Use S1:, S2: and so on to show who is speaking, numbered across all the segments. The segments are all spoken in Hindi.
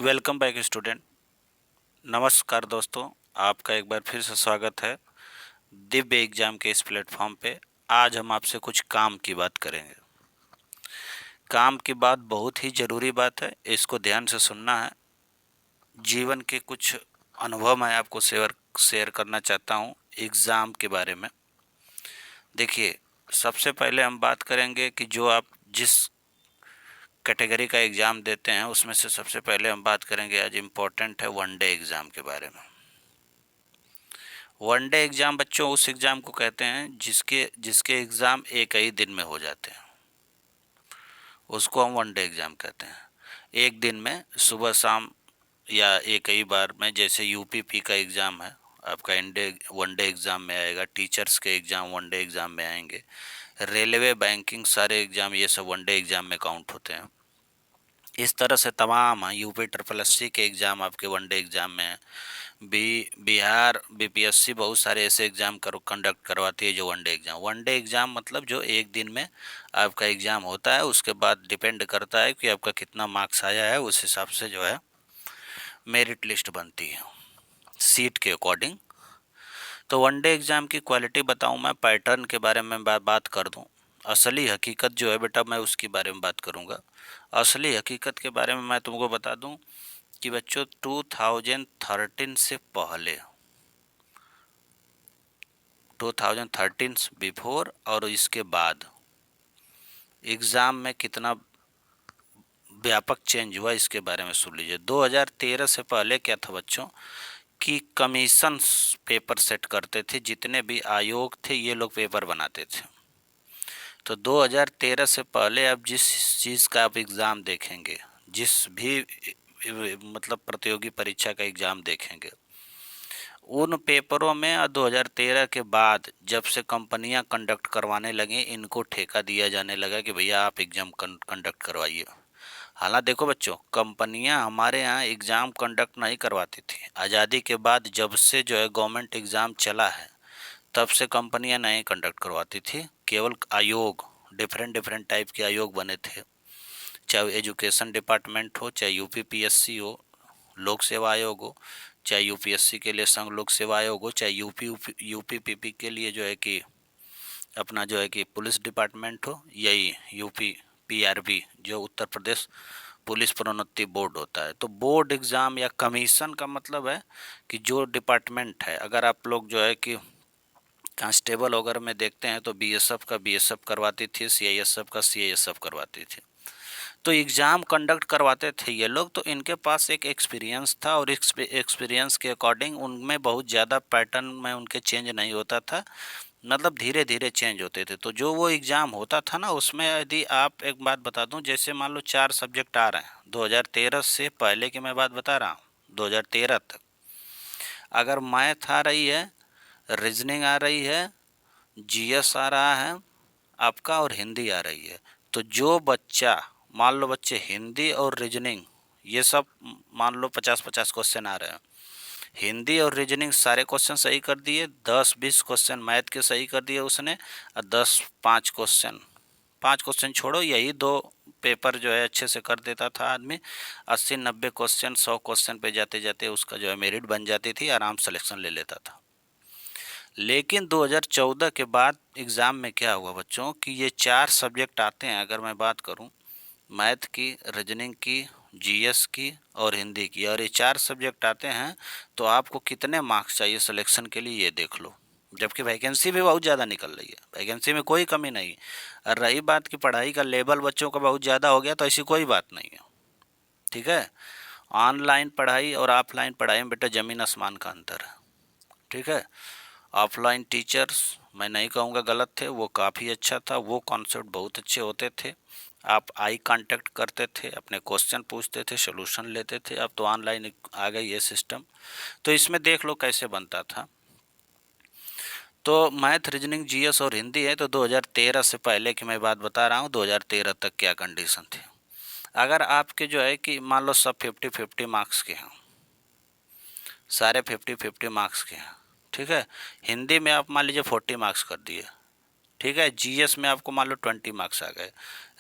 S1: Welcome back student. नमस्कार दोस्तों, आपका एक बार फिर से स्वागत है दिव्य एग्जाम के इस प्लेटफॉर्म पे। आज हम आपसे कुछ काम की बात करेंगे। काम की बात बहुत ही ज़रूरी बात है, इसको ध्यान से सुनना है। जीवन के कुछ अनुभव मैं आपको शेयर करना चाहता हूँ एग्ज़ाम के बारे में। देखिए, सबसे पहले हम बात करेंगे कि जो आप जिस कैटेगरी का एग्ज़ाम देते हैं उसमें से सबसे पहले हम बात करेंगे, आज इम्पोर्टेंट है वनडे एग्ज़ाम के बारे में। वनडे एग्ज़ाम बच्चों उस एग्ज़ाम को कहते हैं जिसके एग्ज़ाम एक ही दिन में हो जाते हैं, उसको हम वनडे एग्ज़ाम कहते हैं। एक दिन में सुबह शाम या एक ही बार में, जैसे यूपीपी का एग्ज़ाम है आपका वनडे एग्ज़ाम में आएगा, टीचर्स के एग्ज़ाम वनडे एग्ज़ाम में आएंगे, रेलवे बैंकिंग सारे एग्ज़ाम ये सब वनडे एग्ज़ाम में काउंट होते हैं। इस तरह से तमाम यूपी ट्रिपल एस सी के एग्ज़ाम आपके वनडे एग्ज़ाम में हैं। बिहार बीपीएससी बहुत सारे ऐसे एग्ज़ाम कंडक्ट करवाती है जो वनडे एग्ज़ाम मतलब जो एक दिन में आपका एग्ज़ाम होता है। उसके बाद डिपेंड करता है कि आपका कितना मार्क्स आया है, उस हिसाब से जो है मेरिट लिस्ट बनती है सीट के अकॉर्डिंग। तो वनडे एग्ज़ाम की क्वालिटी बताऊं मैं, पैटर्न के बारे में बात कर दूं, असली हकीकत जो है बेटा मैं उसके बारे में बात करूंगा। असली हकीकत के बारे में मैं तुमको बता दूं कि बच्चों 2013 से पहले, 2013 बिफोर और इसके बाद एग्ज़ाम में कितना व्यापक चेंज हुआ इसके बारे में सुन लीजिए। 2013 से पहले क्या था बच्चों कि कमीशन पेपर सेट करते थे, जितने भी आयोग थे ये लोग पेपर बनाते थे। तो 2013 से पहले आप जिस चीज़ का आप एग्ज़ाम देखेंगे, जिस भी मतलब प्रतियोगी परीक्षा का एग्ज़ाम देखेंगे, उन पेपरों में 2013 के बाद जब से कंपनियां कंडक्ट करवाने लगी, इनको ठेका दिया जाने लगा कि भैया आप एग्ज़ाम कंडक्ट करवाइए। हालांकि देखो बच्चों, कंपनियां हमारे यहाँ एग्ज़ाम कंडक्ट नहीं करवाती थी। आज़ादी के बाद जब से जो है गवर्नमेंट एग्ज़ाम चला है, तब से कंपनियां नहीं कंडक्ट करवाती थी। केवल आयोग, डिफरेंट डिफरेंट टाइप के आयोग बने थे, चाहे एजुकेशन डिपार्टमेंट हो, चाहे यूपीपीएससी हो, लोक सेवा आयोग हो, चाहे यूपीएससी के लिए संघ लोक सेवा आयोग हो, चाहे यूपीपीपी के लिए जो है कि अपना जो है कि पुलिस डिपार्टमेंट हो, यही यूपी पीआरबी जो उत्तर प्रदेश पुलिस प्रोन्नति बोर्ड होता है। तो बोर्ड एग्ज़ाम या कमीशन का मतलब है कि जो डिपार्टमेंट है, अगर आप लोग जो है कि कांस्टेबल वगैरह में देखते हैं तो बीएसएफ का बीएसएफ करवाती थी, सीआईएसएफ का सीआईएसएफ करवाती थी। तो एग्ज़ाम कंडक्ट करवाते थे ये लोग, तो इनके पास एक एक्सपीरियंस था और एक्सपीरियंस के अकॉर्डिंग उनमें बहुत ज़्यादा पैटर्न में उनके चेंज नहीं होता था, मतलब धीरे धीरे चेंज होते थे। तो जो वो एग्ज़ाम होता था ना, उसमें यदि आप एक बात बता दूं, जैसे मान लो 4 सब्जेक्ट आ रहे हैं 2013 से पहले की मैं बात बता रहा हूँ, 2013 तक अगर मैथ आ रही है, रीजनिंग आ रही है, जीएस आ रहा है आपका और हिंदी आ रही है, तो जो बच्चा मान लो बच्चे हिंदी और रीजनिंग ये सब मान लो 50-50 क्वेश्चन आ रहे हैं, हिंदी और रीजनिंग सारे क्वेश्चन सही कर दिए, 10-20 क्वेश्चन मैथ के सही कर दिए उसने, और 5 क्वेश्चन छोड़ो, यही दो पेपर जो है अच्छे से कर देता था आदमी, 80-90 क्वेश्चन 100 क्वेश्चन पे जाते जाते उसका जो है मेरिट बन जाती थी, आराम सिलेक्शन ले लेता था। लेकिन 2014 के बाद एग्ज़ाम में क्या हुआ बच्चों कि ये 4 सब्जेक्ट आते हैं, अगर मैं बात करूं मैथ की, रीजनिंग की, जीएस की और हिंदी की, और ये 4 सब्जेक्ट आते हैं, तो आपको कितने मार्क्स चाहिए सिलेक्शन के लिए ये देख लो। जबकि वैकेंसी भी बहुत ज़्यादा निकल रही है, वैकेंसी में कोई कमी नहीं। और रही बात कि पढ़ाई का लेवल बच्चों का बहुत ज़्यादा हो गया, तो ऐसी कोई बात नहीं है, ठीक है। ऑनलाइन पढ़ाई और ऑफलाइन पढ़ाई में बेटा ज़मीन आसमान का अंतर है, ठीक है। ऑफलाइन टीचर्स मैं नहीं कहूँगा गलत थे, वो काफ़ी अच्छा था, वो कॉन्सेप्ट बहुत अच्छे होते थे, आप आई कांटेक्ट करते थे, अपने क्वेश्चन पूछते थे, सोल्यूशन लेते थे। अब तो ऑनलाइन आ गई ये सिस्टम, तो इसमें देख लो कैसे बनता था। तो मैथ, रीजनिंग, जीएस और हिंदी है, तो 2013 से पहले की मैं बात बता रहा हूँ, 2013 तक क्या कंडीशन थी। अगर आपके जो है कि मान लो सब 50-50 मार्क्स के हैं, सारे 50-50 मार्क्स के हैं, ठीक है। हिंदी में आप मान लीजिए 40 मार्क्स कर दिए, ठीक है। जीएस में आपको मान लो 20 मार्क्स आ गए,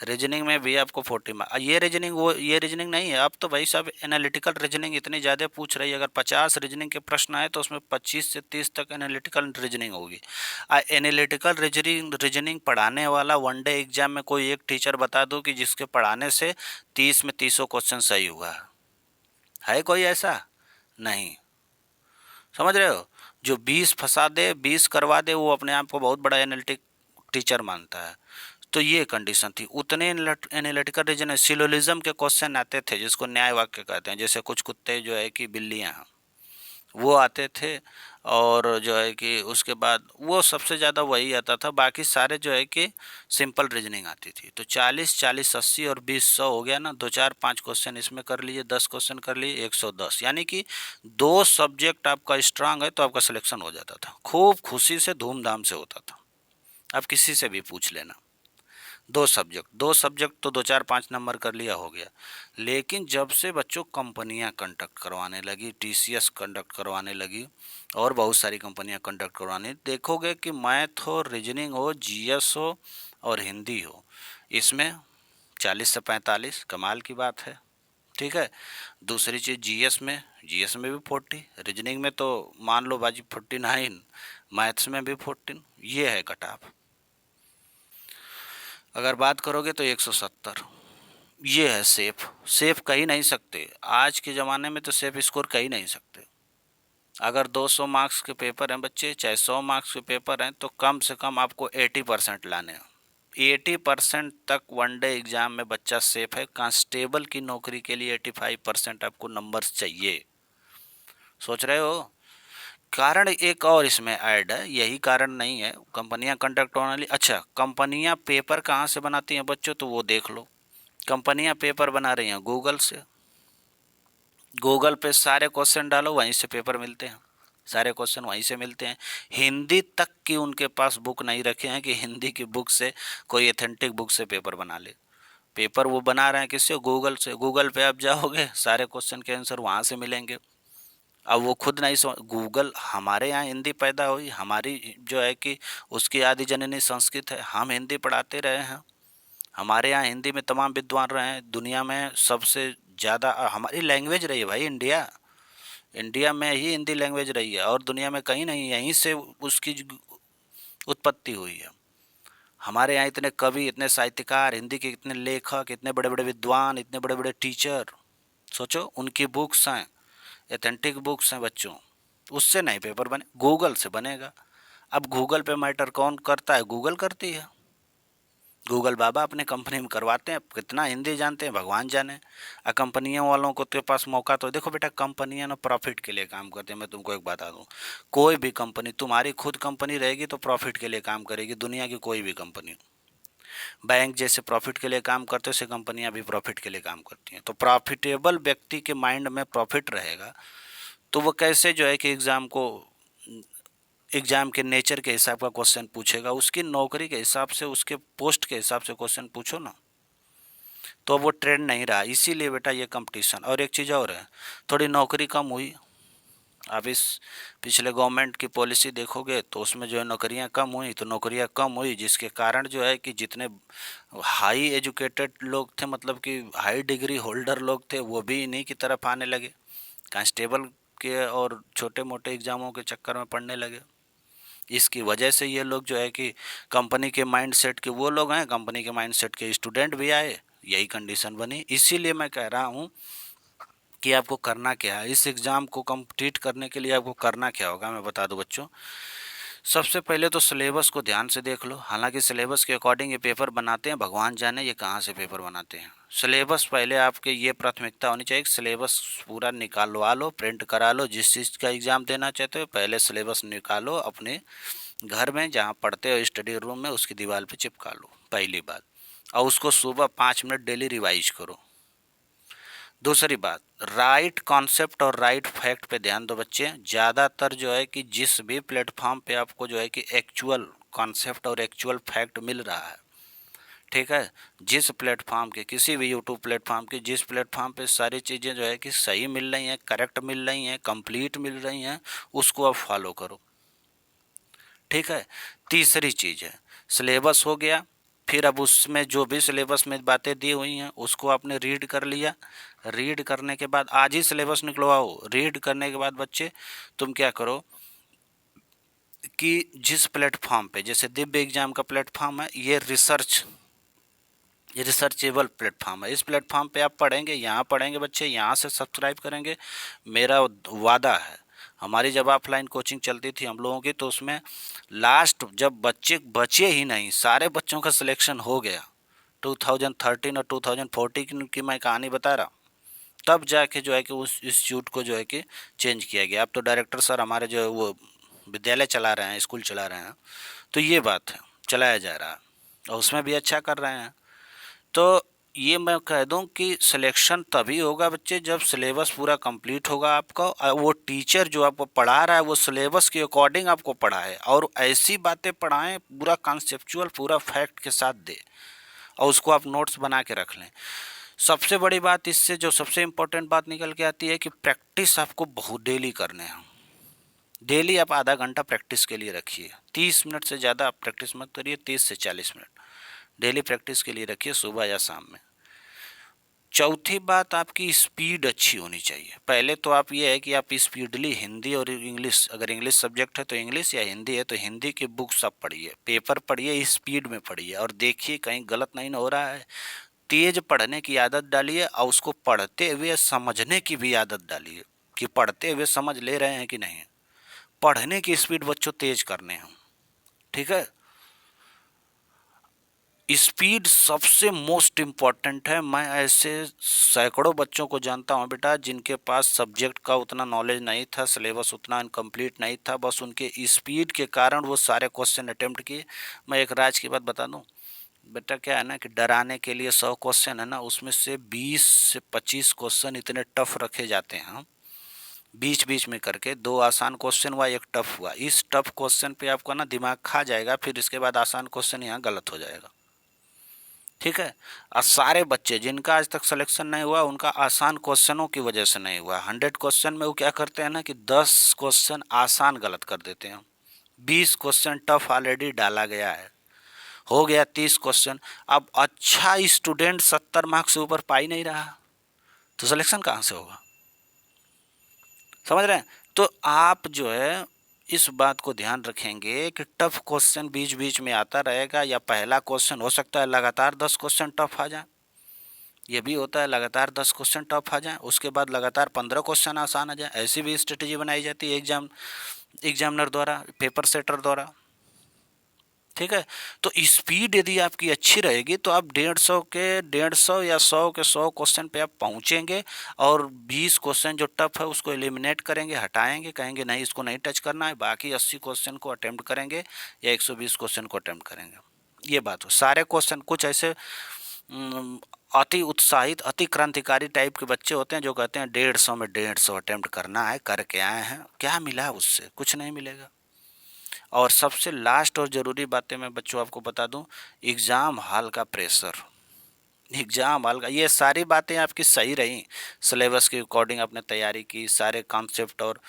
S1: रीजनिंग में भी आपको 40 मार्क्स। ये रीजनिंग वो ये रीजनिंग नहीं है, अब तो भाई साहब एनालिटिकल रीजनिंग इतनी ज़्यादा पूछ रही है। अगर 50 रीजनिंग के प्रश्न आए तो उसमें 25 से 30 तक एनालिटिकल रीजनिंग होगी। एनालिटिकल रीजनिंग पढ़ाने वाला वनडे एग्जाम में कोई एक टीचर बता दो कि जिसके पढ़ाने से 30 में 30 क्वेश्चन सही हुआ है कोई ऐसा? नहीं। समझ रहे हो? जो 20 फंसा दे, 20 करवा दे, वो अपने आप को बहुत बड़ा एनालिटिक टीचर मानता है। तो ये कंडीशन थी। उतने एनालिटिकल रीजन सिलोलिज्म के क्वेश्चन आते थे, जिसको न्याय वाक्य कहते हैं, जैसे कुछ कुत्ते जो है कि बिल्लियाँ हैं, वो आते थे। और जो है कि उसके बाद वो सबसे ज़्यादा वही आता था, बाकी सारे जो है कि सिंपल रीजनिंग आती थी। तो 40 40 80 और 20 100 हो गया ना। 2 4 5 क्वेश्चन इसमें कर लीजिए, 10 क्वेश्चन कर लिए, 110। यानी कि 2 सब्जेक्ट आपका स्ट्रांग है तो आपका सिलेक्शन हो जाता था। खूब खुशी से धूमधाम से होता था। अब किसी से भी पूछ लेना, 2 सब्जेक्ट तो 2 4 5 नंबर कर लिया, हो गया। लेकिन जब से बच्चों कंपनियां कंडक्ट करवाने लगी, टीसीएस कंडक्ट करवाने लगी, और बहुत सारी कंपनियां कंडक्ट करवाने, देखोगे कि मैथ हो, रीजनिंग हो, जीएस हो और हिंदी हो, इसमें 40 से 45, कमाल की बात है। ठीक है। दूसरी चीज़ जीएस में भी 40, रीजनिंग में तो मान लो बाजी 49, मैथ्स में भी 14। ये है कट ऑफ। अगर बात करोगे तो 170, ये है सेफ। सेफ कह ही नहीं सकते, आज के ज़माने में तो सेफ स्कोर कह ही नहीं सकते। अगर 200 मार्क्स के पेपर हैं बच्चे, चाहे 100 मार्क्स के पेपर हैं, तो कम से कम आपको 80% लाने हैं। 80% तक वनडे एग्जाम में बच्चा सेफ है। कांस्टेबल की नौकरी के लिए 85% आपको नंबर्स चाहिए। सोच रहे हो? कारण एक और इसमें ऐड है, यही कारण नहीं है कंपनियां कंडक्ट होने वाली। अच्छा, कंपनियां पेपर कहाँ से बनाती हैं बच्चों, तो वो देख लो। कंपनियां पेपर बना रही हैं गूगल से। गूगल पे सारे क्वेश्चन डालो, वहीं से पेपर मिलते हैं, सारे क्वेश्चन वहीं से मिलते हैं। हिंदी तक की उनके पास बुक नहीं रखे हैं कि हिंदी की बुक से कोई एथेंटिक बुक से पेपर बना ले। पेपर वो बना रहे हैं किससे? गूगल से। गूगल पे आप जाओगे, सारे क्वेश्चन के आंसर वहाँ से मिलेंगे। अब वो खुद नहीं गूगल, हमारे यहाँ हिंदी पैदा हुई, हमारी जो है कि उसकी आदि जननी संस्कृत है, हम हिंदी पढ़ाते रहे हैं। हमारे यहाँ हिंदी में तमाम विद्वान रहे हैं। दुनिया में सबसे ज़्यादा हमारी लैंग्वेज रही है भाई इंडिया। इंडिया में ही हिंदी लैंग्वेज रही है, और दुनिया में कहीं नहीं। यहीं से उसकी उत्पत्ति हुई है। हमारे यहाँ इतने कवि, इतने साहित्यकार, हिंदी के इतने लेखक, इतने बड़े बड़े विद्वान, इतने बड़े बड़े टीचर। सोचो, उनकी बुक्स हैं, एथेंटिक बुक्स हैं बच्चों। उससे नहीं पेपर बने, गूगल से बनेगा। अब गूगल पे मैटर कौन करता है? गूगल करती है। गूगल बाबा अपने कंपनी में करवाते हैं। कितना हिंदी जानते हैं भगवान जाने। कंपनियों वालों को तो पास मौका तो देखो बेटा, कंपनियां ना प्रॉफिट के लिए काम करते हैं। मैं तुमको एक बता दूं, कोई भी कंपनी, तुम्हारी खुद कंपनी रहेगी तो प्रॉफिट के लिए काम करेगी। दुनिया की कोई भी कंपनी, बैंक जैसे प्रॉफिट के लिए काम करते हैं, वैसे कंपनियां भी प्रॉफिट के लिए काम करती हैं। तो प्रॉफिटेबल व्यक्ति के माइंड में प्रॉफिट रहेगा, तो वो कैसे जो है कि एग्ज़ाम के नेचर के हिसाब का क्वेश्चन पूछेगा। उसकी नौकरी के हिसाब से, उसके पोस्ट के हिसाब से क्वेश्चन पूछो ना। तो अब वो ट्रेंड नहीं रहा, इसीलिए बेटा ये कंपटीशन। और एक चीज़ और है, थोड़ी नौकरी कम हुई। अब इस पिछले गवर्नमेंट की पॉलिसी देखोगे तो उसमें जो है नौकरियां कम हुई, तो नौकरियां कम हुई जिसके कारण जो है कि जितने हाई एजुकेटेड लोग थे, मतलब कि हाई डिग्री होल्डर लोग थे, वो भी इन्हीं की तरफ आने लगे। कांस्टेबल के और छोटे मोटे एग्ज़ामों के चक्कर में पढ़ने लगे। इसकी वजह से ये लोग जो है कि कंपनी के माइंड सेट के वो लोग हैं, कंपनी के माइंड सेट के स्टूडेंट भी आए, यही कंडीशन बनी। इसीलिए मैं कह रहा हूँ कि आपको करना क्या है। इस एग्ज़ाम को कंप्लीट करने के लिए आपको करना क्या होगा, मैं बता दूं बच्चों। सबसे पहले तो सिलेबस को ध्यान से देख लो। हालांकि सिलेबस के अकॉर्डिंग ये पेपर बनाते हैं, भगवान जाने ये कहाँ से पेपर बनाते हैं। सिलेबस पहले आपके ये प्राथमिकता होनी चाहिए कि सिलेबस पूरा निकालवा लो, प्रिंट करा लो। जिस चीज़ का एग्ज़ाम देना चाहते हो पहले सिलेबस निकालो, अपने घर में जहाँ पढ़ते हो स्टडी रूम में उसकी दीवार पे चिपका लो, पहली बात। और उसको सुबह 5 मिनट डेली रिवाइज करो। दूसरी बात, राइट कॉन्सेप्ट और राइट फैक्ट पे ध्यान दो बच्चे। ज़्यादातर जो है कि जिस भी प्लेटफॉर्म पे आपको जो है कि एक्चुअल कॉन्सेप्ट और एक्चुअल फैक्ट मिल रहा है, ठीक है, जिस प्लेटफॉर्म के, किसी भी यूट्यूब प्लेटफॉर्म की, जिस प्लेटफॉर्म पे सारी चीज़ें जो है कि सही मिल रही हैं, करेक्ट मिल रही हैं, कंप्लीट मिल रही हैं, उसको आप फॉलो करो। ठीक है। तीसरी चीज़ है, सिलेबस हो गया, फिर अब उसमें जो भी सिलेबस में बातें दी हुई हैं उसको आपने रीड कर लिया। रीड करने के बाद आज ही सिलेबस निकलवाओ। रीड करने के बाद बच्चे तुम क्या करो कि जिस प्लेटफॉर्म पे, जैसे दिव्य एग्जाम का प्लेटफॉर्म है, ये रिसर्चेबल प्लेटफॉर्म है। इस प्लेटफॉर्म पे आप पढ़ेंगे, यहाँ पढ़ेंगे बच्चे, यहाँ से सब्सक्राइब करेंगे। मेरा वादा है, हमारी जब ऑफलाइन कोचिंग चलती थी हम लोगों की, तो उसमें लास्ट जब बच्चे बचे ही नहीं, सारे बच्चों का सिलेक्शन हो गया 2013 और 2014 की मैं कहानी बता रहा हूँ, तब जाके जो है कि उस इंस्टीट्यूट को जो है कि चेंज किया गया। अब तो डायरेक्टर सर हमारे जो है वो विद्यालय चला रहे हैं, स्कूल चला रहे हैं, तो ये बात है, चलाया जा रहा है और उसमें भी अच्छा कर रहे हैं। तो ये मैं कह दूं कि सिलेक्शन तभी होगा बच्चे जब सिलेबस पूरा कंप्लीट होगा आपका, और वो टीचर जो आपको पढ़ा रहा है वो सिलेबस के अकॉर्डिंग आपको पढ़ाए और ऐसी बातें पढ़ाएं, पूरा कॉन्सेप्चुअल, पूरा फैक्ट के साथ दे, और उसको आप नोट्स बना के रख लें। सबसे बड़ी बात इससे जो सबसे इम्पोर्टेंट बात निकल के आती है कि प्रैक्टिस आपको बहुत डेली करने हैं। डेली आप आधा घंटा प्रैक्टिस के लिए रखिए, 30 मिनट से ज़्यादा आप प्रैक्टिस मत करिए, 30 से 40 मिनट डेली प्रैक्टिस के लिए रखिए, सुबह या शाम में। चौथी बात, आपकी स्पीड अच्छी होनी चाहिए। पहले तो आप ये है कि आप स्पीडली हिंदी और इंग्लिश, अगर इंग्लिश सब्जेक्ट है तो इंग्लिश, या हिंदी है तो हिंदी की बुक्स आप पढ़िए, पेपर पढ़िए, स्पीड में पढ़िए और देखिए कहीं गलत नहीं हो रहा है। तेज पढ़ने की आदत डालिए और उसको पढ़ते हुए समझने की भी आदत डालिए कि पढ़ते हुए समझ ले रहे हैं कि नहीं। पढ़ने की स्पीड बच्चों तेज करने हैं, ठीक है। स्पीड सबसे मोस्ट इम्पॉर्टेंट है। मैं ऐसे सैकड़ों बच्चों को जानता हूँ बेटा, जिनके पास सब्जेक्ट का उतना नॉलेज नहीं था, सिलेबस उतना इनकम्प्लीट नहीं था, बस उनके स्पीड के कारण वो सारे क्वेश्चन अटेम्प्ट किए। मैं एक राज की बात बता दूँ बेटा, क्या है ना कि डराने के लिए 100 क्वेश्चन है ना, उसमें से 20 से 25 क्वेश्चन इतने टफ रखे जाते हैं, बीच बीच में करके 2 आसान क्वेश्चन हुआ, 1 टफ हुआ। इस टफ क्वेश्चन पे आपका ना दिमाग खा जाएगा, फिर इसके बाद आसान क्वेश्चन यहाँ गलत हो जाएगा, ठीक है। और सारे बच्चे जिनका आज तक सिलेक्शन नहीं हुआ, उनका आसान क्वेश्चनों की वजह से नहीं हुआ। 100 क्वेश्चन में वो क्या करते हैं ना कि 10 क्वेश्चन आसान गलत कर देते हैं, 20 क्वेश्चन टफ ऑलरेडी डाला गया है, हो गया 30 क्वेश्चन। अब अच्छा स्टूडेंट 70 मार्क्स से ऊपर पा ही नहीं रहा, तो सिलेक्शन कहाँ से होगा, समझ रहे हैं। तो आप जो है इस बात को ध्यान रखेंगे कि टफ क्वेश्चन बीच बीच में आता रहेगा, या पहला क्वेश्चन हो सकता है लगातार 10 क्वेश्चन टफ आ जाए, ये भी होता है लगातार 10 क्वेश्चन टफ आ जाए, उसके बाद लगातार 15 क्वेश्चन आसान आ जाए। ऐसी भी स्ट्रेटेजी बनाई जाती है एग्जामिनर द्वारा, पेपर सेटर द्वारा, ठीक है। तो स्पीड यदि आपकी अच्छी रहेगी तो आप 150 या 100 क्वेश्चन पे आप पहुंचेंगे, और 20 क्वेश्चन जो टफ है उसको एलिमिनेट करेंगे, हटाएंगे, कहेंगे नहीं इसको नहीं टच करना है, बाकी 80 क्वेश्चन को अटेम्प्ट करेंगे या 120 क्वेश्चन को अटेम्प्ट करेंगे। ये बात हो, सारे क्वेश्चन, कुछ ऐसे अति उत्साहित, अति क्रांतिकारी टाइप के बच्चे होते हैं जो कहते हैं 150 में 150 अटेम्प्ट करना है, करके आए हैं, क्या मिला उससे, कुछ नहीं मिलेगा। और सबसे लास्ट और ज़रूरी बातें मैं बच्चों आपको बता दूं, एग्ज़ाम हॉल का प्रेशर, एग्ज़ाम हॉल का, ये सारी बातें आपकी सही रही, सिलेबस के अकॉर्डिंग आपने तैयारी की, सारे कॉन्सेप्ट और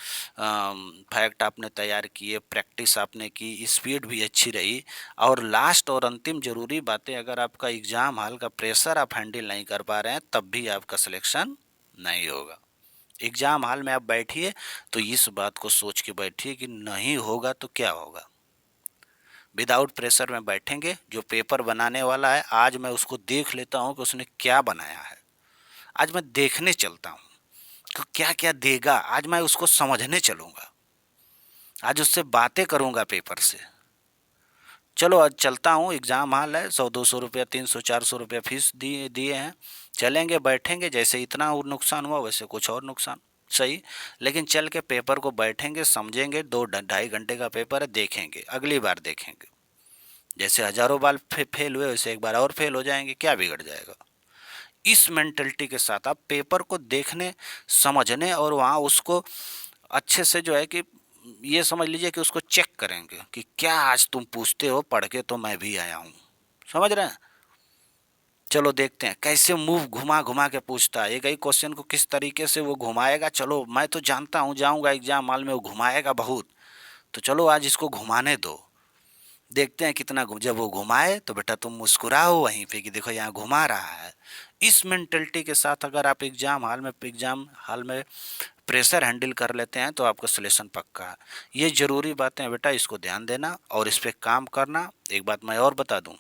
S1: फैक्ट आपने तैयार किए, प्रैक्टिस आपने की, स्पीड भी अच्छी रही, और लास्ट और अंतिम ज़रूरी बातें, अगर आपका एग्ज़ाम हॉल का प्रेशर आप हैंडल नहीं कर पा रहे हैं तब भी आपका सिलेक्शन नहीं होगा। एग्ज़ाम हॉल में आप बैठिए तो इस बात को सोच के बैठिए कि नहीं होगा तो क्या होगा। विदाउट प्रेशर में बैठेंगे, जो पेपर बनाने वाला है आज मैं उसको देख लेता हूँ कि उसने क्या बनाया है, आज मैं देखने चलता हूँ तो क्या क्या देगा, आज मैं उसको समझने चलूँगा, आज उससे बातें करूँगा पेपर से। चलो आज चलता हूँ, एग्ज़ाम हॉल है, 100-200 रुपया, 300-400 रुपया फीस दिए दिए हैं, चलेंगे बैठेंगे, जैसे इतना और नुकसान हुआ वैसे कुछ और नुकसान, सही। लेकिन चल के पेपर को बैठेंगे, समझेंगे, 2-2.5 घंटे का पेपर है, देखेंगे, अगली बार देखेंगे, जैसे हजारों बार फेल हुए वैसे एक बार और फेल हो जाएंगे, क्या बिगड़ जाएगा। इस मेंटलिटी के साथ आप पेपर को देखने, समझने और वहाँ उसको अच्छे से जो है कि ये समझ लीजिए कि उसको चेक करेंगे कि क्या आज तुम पूछते हो, पढ़ के तो मैं भी आया हूँ, समझ रहे हैं। चलो देखते हैं कैसे मुंह घुमा घुमा के पूछता है, एक ही क्वेश्चन को किस तरीके से वो घुमाएगा। चलो मैं तो जानता हूँ, जाऊँगा एग्जाम हॉल में, वो घुमाएगा बहुत, तो चलो आज इसको घुमाने दो, देखते हैं कितना जब वो घुमाए तो बेटा तुम मुस्कुराओ वहीं पे कि देखो यहाँ घुमा रहा है। इस मेंटलिटी के साथ अगर आप एग्जाम हॉल में प्रेशर हैंडल कर लेते हैं तो आपका सिलेक्शन पक्का है। ये ज़रूरी बातें हैं बेटा, इसको ध्यान देना और इस पे काम करना। एक बात मैं और बता दूं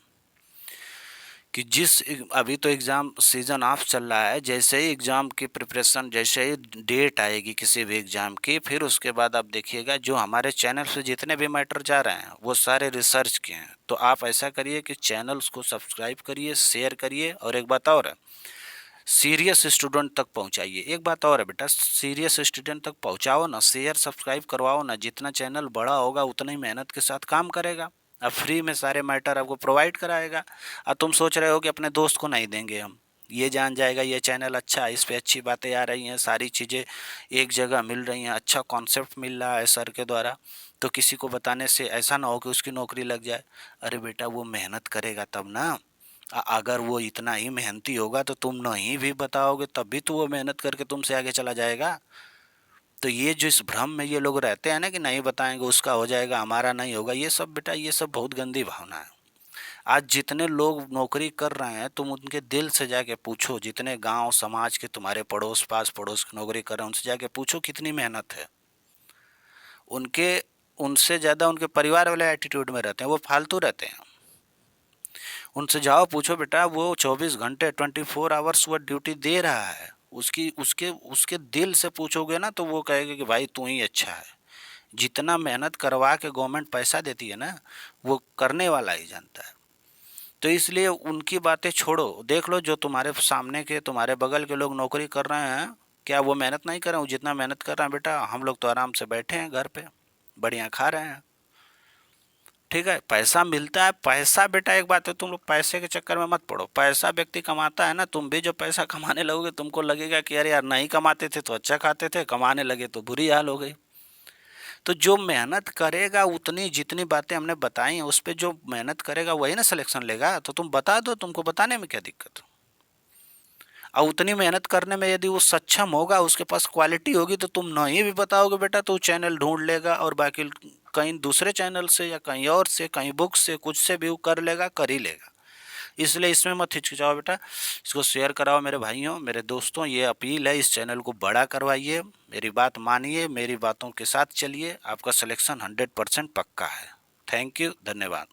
S1: कि अभी तो एग्ज़ाम सीज़न ऑफ चल रहा है, जैसे ही एग्ज़ाम की प्रिपरेशन, जैसे ही डेट आएगी किसी भी एग्ज़ाम की, फिर उसके बाद आप देखिएगा जो हमारे चैनल से जितने भी मैटर जा रहे हैं वो सारे रिसर्च के हैं। तो आप ऐसा करिए कि चैनल्स को सब्सक्राइब करिए, शेयर करिए, और एक बात और है, सीरियस स्टूडेंट तक पहुंचाइए। एक बात और है बेटा, सीरियस स्टूडेंट तक पहुंचाओ ना, शेयर सब्सक्राइब करवाओ ना। जितना चैनल बड़ा होगा उतना ही मेहनत के साथ काम करेगा। अब फ्री में सारे मैटर आपको प्रोवाइड कराएगा। अब तुम सोच रहे हो कि अपने दोस्त को नहीं देंगे हम, ये जान जाएगा ये चैनल अच्छा है, इस पे अच्छी बातें आ रही हैं, सारी चीज़ें एक जगह मिल रही हैं, अच्छा कॉन्सेप्ट मिल रहा है सर के द्वारा, तो किसी को बताने से ऐसा ना हो कि उसकी नौकरी लग जाए। अरे बेटा वो मेहनत करेगा तब ना। अगर वो इतना ही मेहनती होगा तो तुम नहीं भी बताओगे तब भी तो वो मेहनत करके तुमसे आगे चला जाएगा। तो ये जो इस भ्रम में ये लोग रहते हैं ना कि नहीं बताएंगे उसका हो जाएगा हमारा नहीं होगा, ये सब बेटा ये सब बहुत गंदी भावना है। आज जितने लोग नौकरी कर रहे हैं तुम उनके दिल से जाके पूछो, जितने गांव समाज के तुम्हारे पड़ोस पास पड़ोस की नौकरी कर रहे हैं उनसे जाके पूछो कितनी मेहनत है उनके। उनसे ज़्यादा उनके परिवार वाले एटीट्यूड में रहते हैं, वो फालतू रहते हैं। उनसे जाओ पूछो बेटा, वो 24 घंटे 24 आवर्स वो ड्यूटी दे रहा है, उसकी उसके उसके दिल से पूछोगे ना तो वो कहेगा कि भाई तू ही अच्छा है। जितना मेहनत करवा के गवर्नमेंट पैसा देती है ना, वो करने वाला ही जानता है। तो इसलिए उनकी बातें छोड़ो, देख लो जो तुम्हारे सामने के तुम्हारे बगल के लोग नौकरी कर रहे हैं, क्या वो मेहनत नहीं कर रहे हैं? जितना मेहनत कर रहे हैं बेटा, हम लोग तो आराम से बैठे हैं घर पे, बढ़िया खा रहे हैं। ठीक है, पैसा मिलता है, पैसा बेटा एक बात है, तुम लोग पैसे के चक्कर में मत पड़ो। पैसा व्यक्ति कमाता है ना, तुम भी जो पैसा कमाने लगोगे तुमको लगेगा कि अरे यार नहीं कमाते थे तो अच्छा खाते थे, कमाने लगे तो बुरी हाल हो गई। तो जो मेहनत करेगा उतनी, जितनी बातें हमने बताई हैं उस पर जो मेहनत करेगा वही ना सिलेक्शन लेगा। तो तुम बता दो, तुमको बताने में क्या दिक्कत। और उतनी मेहनत करने में यदि वो सक्षम होगा, उसके पास क्वालिटी होगी, तो तुम नहीं भी बताओगे बेटा तो चैनल ढूंढ लेगा और बाकी कहीं दूसरे चैनल से या कहीं और से, कहीं बुक से, कुछ से भी वो कर लेगा, कर ही लेगा। इसलिए इसमें मत हिचकिचाओ बेटा, इसको शेयर कराओ मेरे भाइयों, मेरे दोस्तों। ये अपील है, इस चैनल को बड़ा करवाइए, मेरी बात मानिए, मेरी बातों के साथ चलिए, आपका सिलेक्शन 100% पक्का है। थैंक यू, धन्यवाद।